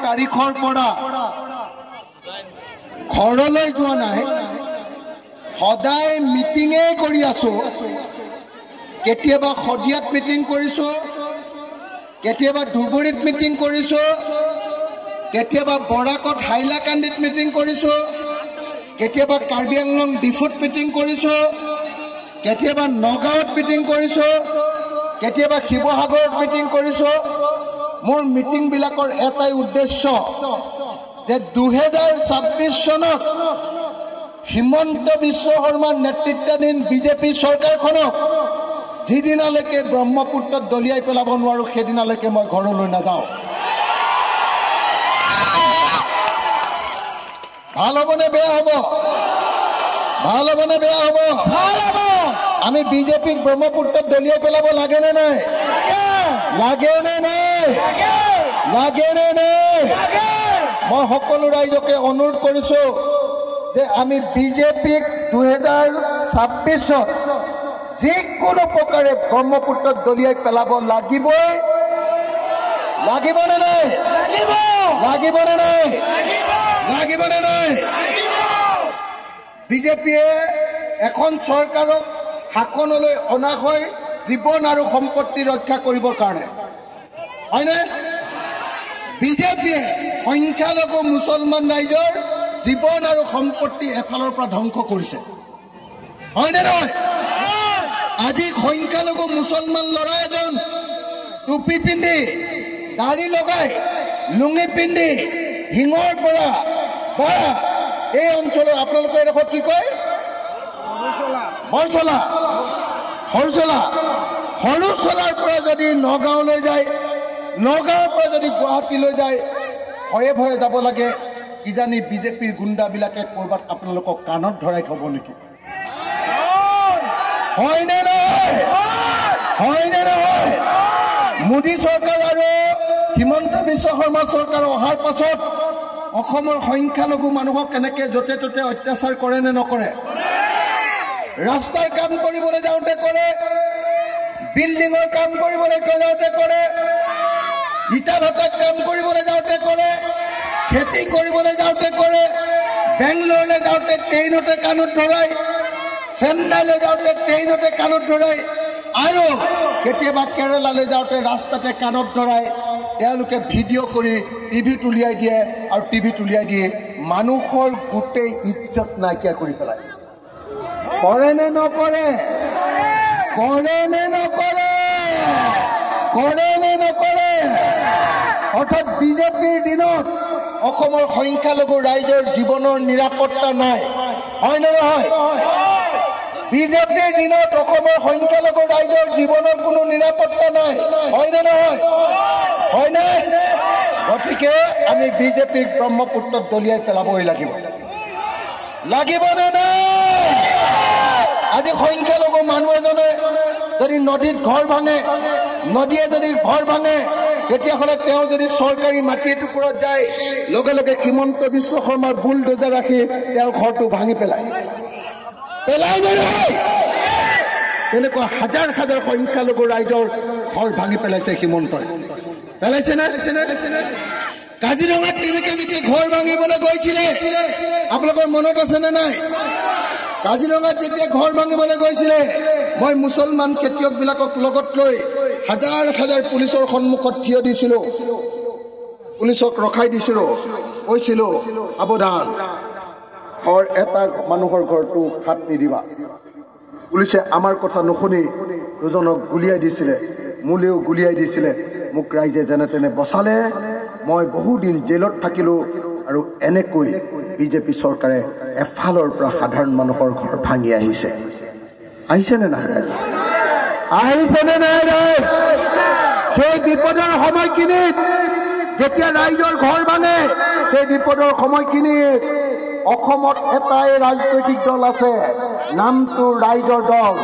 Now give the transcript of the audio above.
তাৰিখৰ পৰা ঘৰলৈ যোৱা নাই, সদায় মিটিঙে কৰি আছো। কেতিয়াবা সদিয়াত মিটিং কৰিছো, কেতিয়াবা ধুবুৰীত মিটিং কৰিছো, কেতিয়াবা বৰাকত হাইলাকান্দিত মিটিং কৰিছো, কেতিয়াবা কাৰ্বি আংলং ডিফুত মিটিং কৰিছো, কেতিয়াবা নগাঁৱত মিটিং কৰিছো, কেতিয়াবা শিৱসাগৰত মিটিং কৰিছো। মোৰ মিটিং বিলাকৰ এটাই উদ্দেশ্য যে 2026 চনত হিমন্ত বিশ্ব শৰ্মাৰ নেতৃত্বাধীন বিজেপি চৰকাৰখনক যিদিনালৈকে ব্ৰহ্মপুত্ৰত দলিয়াই পেলাব নোৱাৰো সেইদিনালৈকে মই ঘৰলৈ নাযাওঁ। ভাল হ'বনে বেয়া হ'ব? ভাল হ'বনে বেয়া হ'ব? ভাল হ'ব। আমি বিজেপিক ব্ৰহ্মপুত্ৰত দলিয়াই পেলাব লাগে নে নাই? লাগে নে নাই? লাগে নে নাই? মই সকলো ৰাইজকে অনুৰোধ কৰিছো যে আমি বিজেপিক 2026 যিকোনো প্ৰকাৰে ব্ৰহ্মপুত্ৰত দলিয়াই পেলাব লাগিবই। লাগিব নে নাই? লাগিব নে নাই? লাগিব নে নাই? বিজেপিয়ে এখন চৰকাৰক শাসনলৈ অনা হয় জীৱন আৰু সম্পত্তি ৰক্ষা কৰিবৰ কাৰণে, হয়নে? বিজেপিয়ে সংখ্যালঘু মুছলমান ৰাইজৰ জীৱন আৰু সম্পত্তি এফালৰ পৰা ধ্বংস কৰিছে, হয়নে নহয়? আজি সংখ্যালঘু মুছলমান ল'ৰা এজন টুপি পিন্ধি, দাড়ি লগাই, লুঙি পিন্ধি হিঙৰ পৰা এই অঞ্চলৰ আপোনালোকৰ এডোখৰত কি কয়? হৰচলা। হৰচলাৰ পৰা যদি নগাঁৱলৈ যায়, নগাঁৱৰ পৰা যদি গুৱাহাটীলৈ যায়, ভয়ে ভয়ে যাব লাগে, কিজানি বিজেপিৰ গুণ্ডাবিলাকে ক'ৰবাত আপোনালোকক কাণত ধৰাই থব নেকি? হয়নে নহয়? হয়নে নহয়? মোদী চৰকাৰ আৰু হিমন্ত বিশ্ব শৰ্মা চৰকাৰ অহাৰ পাছত অসমৰ সংখ্যালঘু মানুহক কেনেকে য'তে ত'তে অত্যাচাৰ কৰে নে নকৰে? ৰাস্তাৰ কাম কৰিবলৈ যাওঁতে কৰে, বিল্ডিঙৰ কাম কৰিবলৈ যাওঁতে কৰে, ইটা ভাটাত কাম কৰিবলৈ যাওঁতে কৰে, খেতি কৰিবলৈ যাওঁতে কৰে, বেংগলোৰলৈ যাওঁতে ট্ৰেইনতে কাণত ধৰাই, চেন্নাইলৈ যাওঁতে ট্ৰেইনতে কাণত ধৰাই, আৰু কেতিয়াবা কেৰেলালৈ যাওঁতে ৰাস্তাতে কাণত ধৰাই তেওঁলোকে ভিডিঅ' কৰি টিভিত উলিয়াই দিয়ে, আৰু টিভিত উলিয়াই দিয়ে মানুহৰ গোটেই ইজ্জত নাইকিয়া কৰি পেলায়। কৰে নে নকৰে? কৰে নে নকৰে? কৰে নে নকৰে? অৰ্থাৎ বিজেপিৰ দিনত অসমৰ সংখ্যালঘু ৰাইজৰ জীৱনৰ নিৰাপত্তা নাই, হয় নে নহয়? বিজেপিৰ দিনত অসমৰ সংখ্যালঘু ৰাইজৰ জীৱনৰ কোনো নিৰাপত্তা নাই, হয় নে নহয়? হয়নে? গতিকে আমি বিজেপিক ব্ৰহ্মপুত্ৰত দলিয়াই পেলাবই লাগিব। লাগিব নে নাই? আজি সংখ্যালঘু মানুহ এজনে যদি নদীত ঘৰ ভাঙে, নদীয়ে যদি ঘৰ ভাঙে, তেতিয়াহ'লে তেওঁ যদি চৰকাৰী মাটি এটুকুৰত যায়, লগে লগে হিমন্ত বিশ্ব শৰ্মাৰ বুলডোজাৰ ৰাখি তেওঁৰ ঘৰটো ভাঙি পেলাই নে নাই? তেনেকুৱা হাজাৰ হাজাৰ সংখ্যালঘু ৰাইজৰ ঘৰ ভাঙি পেলাইছে হিমন্তই। পেলাইছে নে? কাজিৰঙাত তেনেকে যেতিয়া ঘৰ ভাঙিবলৈ গৈছিলে, আপোনালোকৰ মনত আছে নে নাই? কাজিৰঙাত যেতিয়া ঘৰ ভাঙিবলৈ গৈছিলে, মই মুছলমান খেতিয়কবিলাকক লগত লৈ হাজাৰ হাজাৰ পুলিচৰ সন্মুখত থিয় দিছিলো, পুলিচক ৰখাই দিছিলো, কৈছিলো সাৱধান, এটা মানুহৰ ঘৰটো হাত নিদিবা। পুলিচে আমাৰ কথা নুশুনি দুজনক গুলিয়াই দিছিলে, মোলেও গুলিয়াই দিছিলে। মোক ৰাইজে যেনে তেনে বচালে, মই বহুদিন জেলত থাকিলো। আৰু এনেকৈ বিজেপি চৰকাৰে এফালৰ পৰা সাধাৰণ মানুহৰ ঘৰ ভাঙি আহিছে নে নাই? আহিছে নে নাই? সেই বিপদৰ সময়খিনিত যেতিয়া ৰাইজৰ ঘৰ ভাঙে, সেই বিপদৰ সময়খিনিত অসমত এটাই ৰাজনৈতিক দল আছে, নামটো ৰাইজৰ দল।